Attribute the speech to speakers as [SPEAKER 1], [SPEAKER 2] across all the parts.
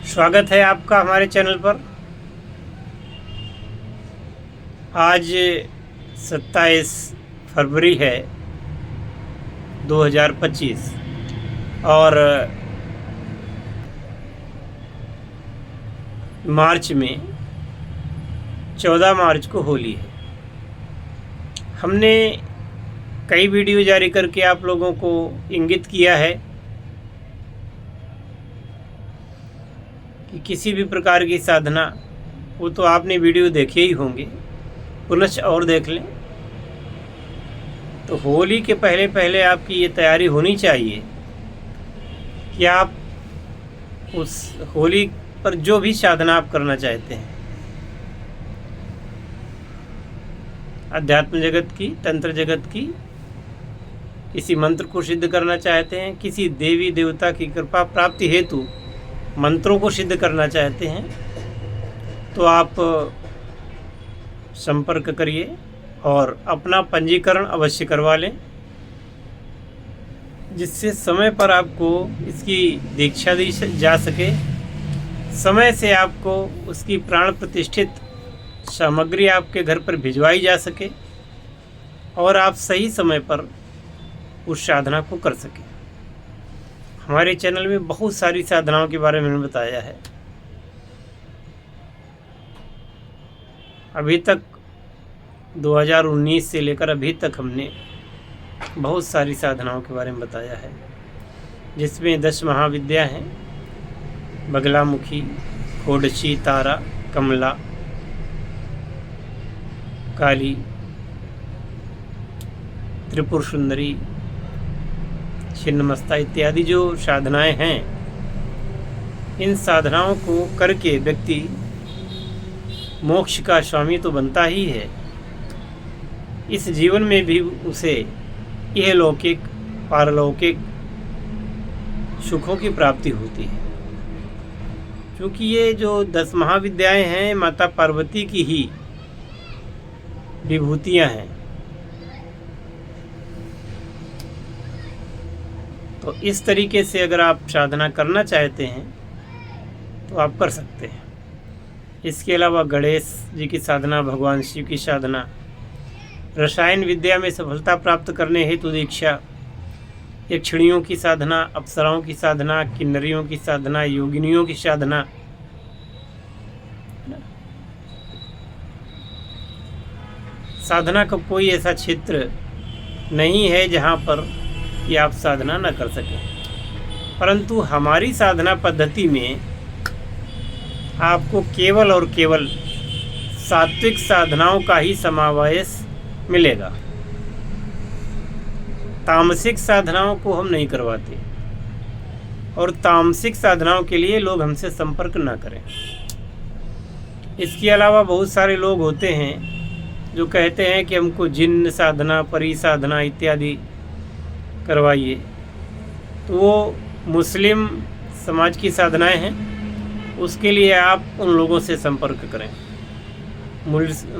[SPEAKER 1] स्वागत है आपका हमारे चैनल पर। आज 27 फरवरी है 2025 और मार्च में 14 मार्च को होली है। हमने कई वीडियो जारी करके आप लोगों को इंगित किया है कि किसी भी प्रकार की साधना, वो तो आपने वीडियो देखे ही होंगे, पुनश्च और देख लें। तो होली के पहले पहले आपकी ये तैयारी होनी चाहिए कि आप उस होली पर जो भी साधना आप करना चाहते हैं, अध्यात्म जगत की, तंत्र जगत की, किसी मंत्र को सिद्ध करना चाहते हैं, किसी देवी देवता की कृपा प्राप्ति हेतु मंत्रों को सिद्ध करना चाहते हैं, तो आप संपर्क करिए और अपना पंजीकरण अवश्य करवा लें, जिससे समय पर आपको इसकी दीक्षा दी जा सके, समय से आपको उसकी प्राण प्रतिष्ठित सामग्री आपके घर पर भिजवाई जा सके और आप सही समय पर उस साधना को कर सकें। हमारे चैनल में बहुत सारी साधनाओं के बारे में बताया है। अभी तक 2019 से लेकर अभी तक हमने बहुत सारी साधनाओं के बारे में बताया है, जिसमें 10 महाविद्या हैं: बगलामुखी, खोडची, तारा, कमला, काली, त्रिपुर सुंदरी, छिन्नमस्ता इत्यादि जो साधनाएं हैं। इन साधनाओं को करके व्यक्ति मोक्ष का स्वामी तो बनता ही है, इस जीवन में भी उसे यह लौकिक पारलौकिक सुखों की प्राप्ति होती है। क्योंकि ये जो 10 महाविद्याएं हैं, माता पार्वती की ही विभूतियां हैं। तो इस तरीके से अगर आप साधना करना चाहते हैं तो आप कर सकते हैं। इसके अलावा गणेश जी की साधना, भगवान शिव की साधना, रसायन विद्या में सफलता प्राप्त करने हेतु दीक्षा, यक्षिणियों की साधना, अप्सराओं की साधना, किन्नरियों की साधना, योगिनियों की साधना, साधना का कोई ऐसा क्षेत्र नहीं है जहाँ पर कि आप साधना न कर सकें। परंतु हमारी साधना पद्धति में आपको केवल और केवल सात्विक साधनाओं का ही समावेश मिलेगा। तामसिक साधनाओं को हम नहीं करवाते और तामसिक साधनाओं के लिए लोग हमसे संपर्क न करें। इसके अलावा बहुत सारे लोग होते हैं जो कहते हैं कि हमको जिन्न साधना, परी साधना इत्यादि करवाइए। तो वो मुस्लिम समाज की साधनाएं हैं, उसके लिए आप उन लोगों से संपर्क करें।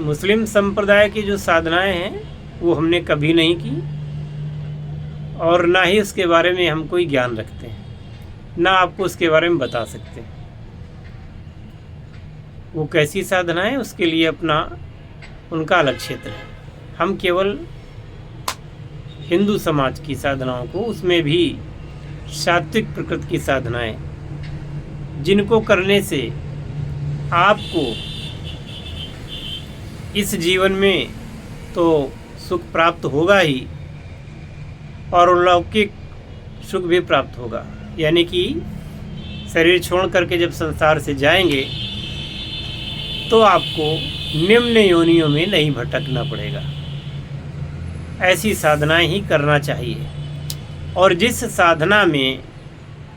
[SPEAKER 1] मुस्लिम संप्रदाय की जो साधनाएं हैं वो हमने कभी नहीं की और ना ही उसके बारे में हम कोई ज्ञान रखते हैं, ना आपको उसके बारे में बता सकते हैं। वो कैसी साधना है उसके लिए अपना उनका अलग क्षेत्र है। हम केवल हिंदू समाज की साधनाओं को, उसमें भी सात्विक प्रकृति की साधनाएं, जिनको करने से आपको इस जीवन में तो सुख प्राप्त होगा ही और लौकिक सुख भी प्राप्त होगा। यानी कि शरीर छोड़ करके जब संसार से जाएंगे तो आपको निम्न योनियों में नहीं भटकना पड़ेगा। ऐसी साधनाएं ही करना चाहिए। और जिस साधना में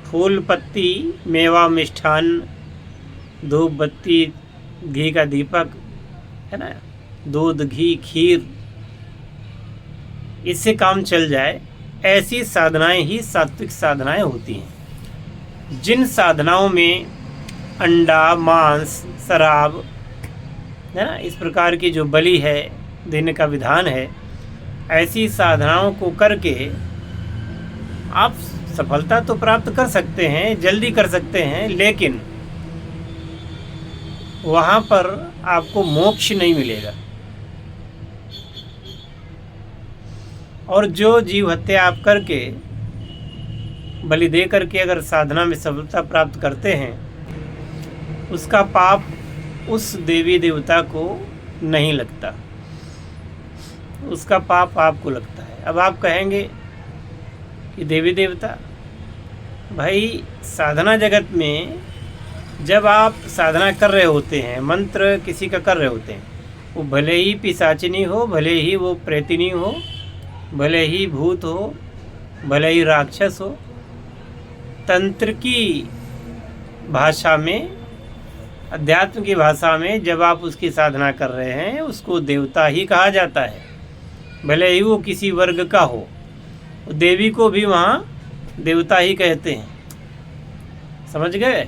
[SPEAKER 1] फूल पत्ती, मेवा, मिष्ठान, धूप बत्ती, घी का दीपक है ना, दूध, घी, खीर, इससे काम चल जाए, ऐसी साधनाएं ही सात्विक साधनाएं होती हैं। जिन साधनाओं में अंडा, मांस, शराब है ना, इस प्रकार की जो बलि है देने का विधान है, ऐसी साधनाओं को करके आप सफलता तो प्राप्त कर सकते हैं, जल्दी कर सकते हैं, लेकिन वहाँ पर आपको मोक्ष नहीं मिलेगा। और जो जीव हत्या आप करके, बलि दे करके अगर साधना में सफलता प्राप्त करते हैं, उसका पाप उस देवी देवता को नहीं लगता, उसका पाप आपको लगता है। अब आप कहेंगे कि देवी देवता, भाई साधना जगत में जब आप साधना कर रहे होते हैं, मंत्र किसी का कर रहे होते हैं, वो भले ही पिशाचिनी हो, भले ही वो प्रेतिनी हो, भले ही भूत हो, भले ही राक्षस हो, तंत्र की भाषा में, अध्यात्म की भाषा में जब आप उसकी साधना कर रहे हैं, उसको देवता ही कहा जाता है, भले ही वो किसी वर्ग का हो। देवी को भी वहाँ देवता ही कहते हैं, समझ गए?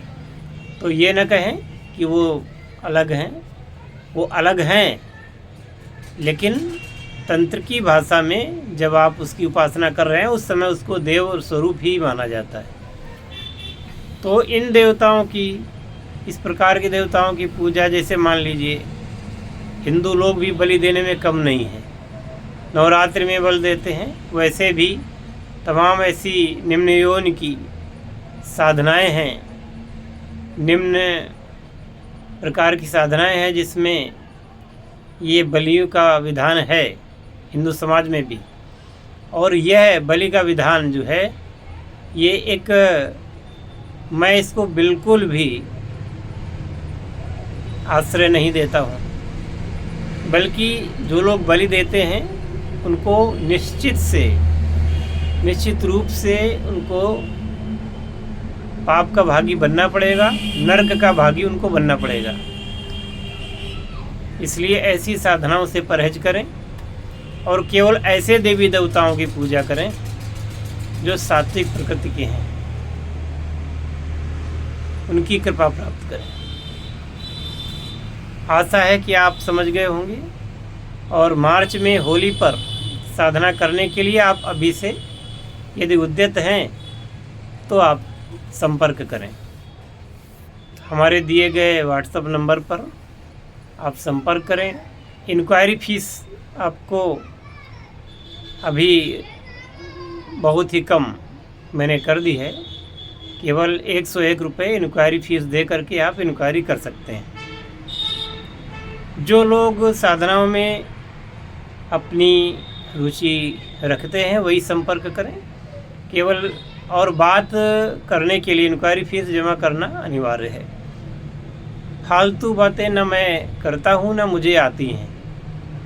[SPEAKER 1] तो ये न कहें कि वो अलग हैं, वो अलग हैं, लेकिन तंत्र की भाषा में जब आप उसकी उपासना कर रहे हैं, उस समय उसको देव स्वरूप ही माना जाता है। तो इन देवताओं की, इस प्रकार के देवताओं की पूजा, जैसे मान लीजिए हिंदू लोग भी बलि देने में कम नहीं हैं, नवरात्रि में बलि देते हैं, वैसे भी तमाम ऐसी निम्न योनि की साधनाएं हैं, निम्न प्रकार की साधनाएं हैं जिसमें ये बलियों का विधान है हिंदू समाज में भी। और यह बलि का विधान जो है, ये एक, मैं इसको बिल्कुल भी आश्रय नहीं देता हूँ, बल्कि जो लोग बलि देते हैं उनको निश्चित रूप से उनको पाप का भागी बनना पड़ेगा, नरक का भागी उनको बनना पड़ेगा। इसलिए ऐसी साधनाओं से परहेज करें और केवल ऐसे देवी देवताओं की पूजा करें जो सात्विक प्रकृति के हैं, उनकी कृपा प्राप्त करें। आशा है कि आप समझ गए होंगे। और मार्च में होली पर साधना करने के लिए आप अभी से यदि उद्यत हैं तो आप संपर्क करें। हमारे दिए गए व्हाट्सएप नंबर पर आप संपर्क करें। इंक्वायरी फ़ीस आपको अभी बहुत ही कम मैंने कर दी है, केवल 101 रुपये इंक्वायरी फ़ीस दे करके आप इंक्वायरी कर सकते हैं। जो लोग साधनाओं में अपनी रुचि रखते हैं वही संपर्क करें केवल, और बात करने के लिए इंक्वायरी फ़ीस जमा करना अनिवार्य है। फालतू बातें न मैं करता हूँ, न मुझे आती हैं,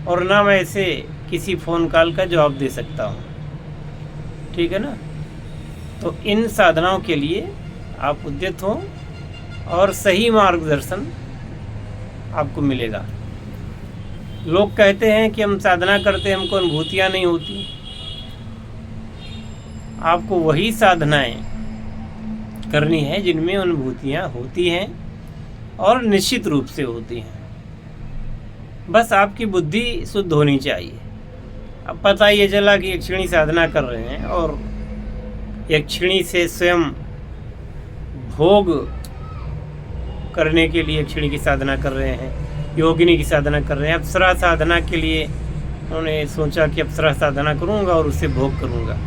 [SPEAKER 1] और ना मैं ऐसे किसी फ़ोन कॉल का जवाब दे सकता हूँ, ठीक है ना। तो इन साधनाओं के लिए आप उद्यत हों और सही मार्गदर्शन आपको मिलेगा। लोग कहते हैं कि हम साधना करते हैं, हमको अनुभूतियाँ नहीं होती। आपको वही साधनाएं करनी है जिनमें अनुभूतियाँ होती हैं और निश्चित रूप से होती हैं। बस आपकी बुद्धि शुद्ध होनी चाहिए। अब पता ये चला कि यक्षिणी साधना कर रहे हैं और यक्षिणी से स्वयं भोग करने के लिए यक्षिणी की साधना कर रहे हैं, योगिनी की साधना कर रहे हैं। अप्सरा साधना के लिए उन्होंने सोचा कि अप्सरा साधना करूंगा और उससे भोग करूंगा।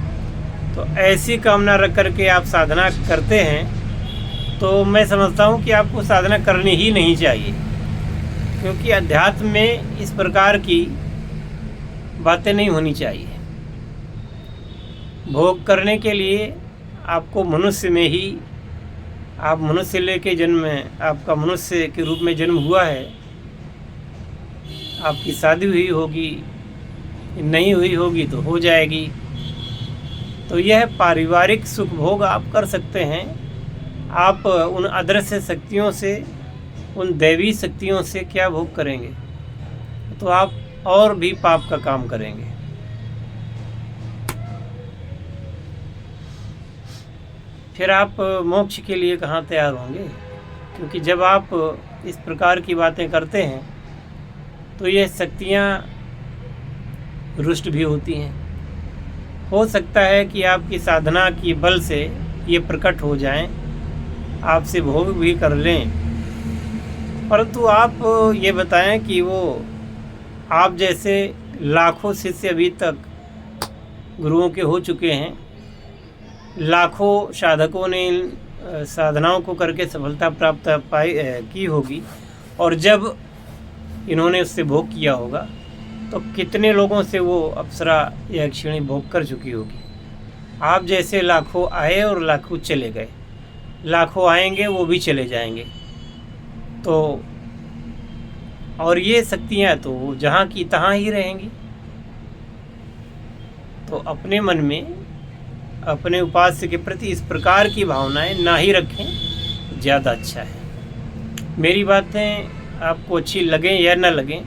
[SPEAKER 1] तो ऐसी कामना रख करके आप साधना करते हैं तो मैं समझता हूँ कि आपको साधना करनी ही नहीं चाहिए, क्योंकि अध्यात्म में इस प्रकार की बातें नहीं होनी चाहिए। भोग करने के लिए आपको मनुष्य में ही, आप मनुष्य लेके जन्म, आपका मनुष्य के रूप में जन्म हुआ है, आपकी शादी हुई होगी, नहीं हुई होगी तो हो जाएगी। तो यह पारिवारिक सुख भोग आप कर सकते हैं। आप उन अदृश्य शक्तियों से, उन दैवी शक्तियों से क्या भोग करेंगे? तो आप और भी पाप का काम करेंगे। फिर आप मोक्ष के लिए कहाँ तैयार होंगे? क्योंकि जब आप इस प्रकार की बातें करते हैं तो ये शक्तियाँ रुष्ट भी होती हैं। हो सकता है कि आपकी साधना की बल से ये प्रकट हो जाएं, आपसे भोग भी कर लें, परंतु आप ये बताएं कि वो आप जैसे लाखों शिष्य अभी तक गुरुओं के हो चुके हैं, लाखों साधकों ने इन साधनाओं को करके सफलता प्राप्त की होगी, और जब इन्होंने उससे भोग किया होगा तो कितने लोगों से वो अप्सरा या यक्षिणी भोग कर चुकी होगी। आप जैसे लाखों आए और लाखों चले गए, लाखों आएंगे वो भी चले जाएंगे। तो और ये शक्तियाँ तो जहाँ की तहाँ ही रहेंगी। तो अपने मन में अपने उपास्य के प्रति इस प्रकार की भावनाएं ना ही रखें, ज़्यादा अच्छा है। मेरी बातें आपको अच्छी लगें या ना लगें,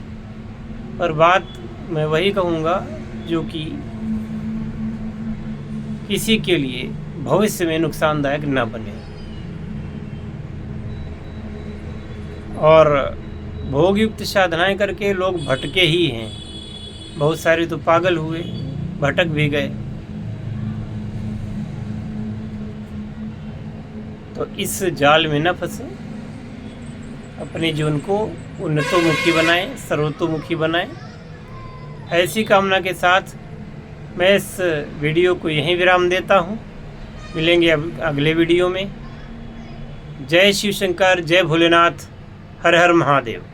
[SPEAKER 1] पर बात मैं वही कहूँगा जो कि किसी के लिए भविष्य में नुकसानदायक ना बने। और भोग युक्त साधनाएं करके लोग भटके ही हैं, बहुत सारे तो पागल हुए, भटक भी गए। तो इस जाल में न फंसे, अपने जीवन को उन्नतोमुखी बनाएं, सर्वतोमुखी बनाएं। ऐसी कामना के साथ मैं इस वीडियो को यहीं विराम देता हूं। मिलेंगे अगले वीडियो में। जय शिव शंकर, जय भोलेनाथ, हर हर महादेव।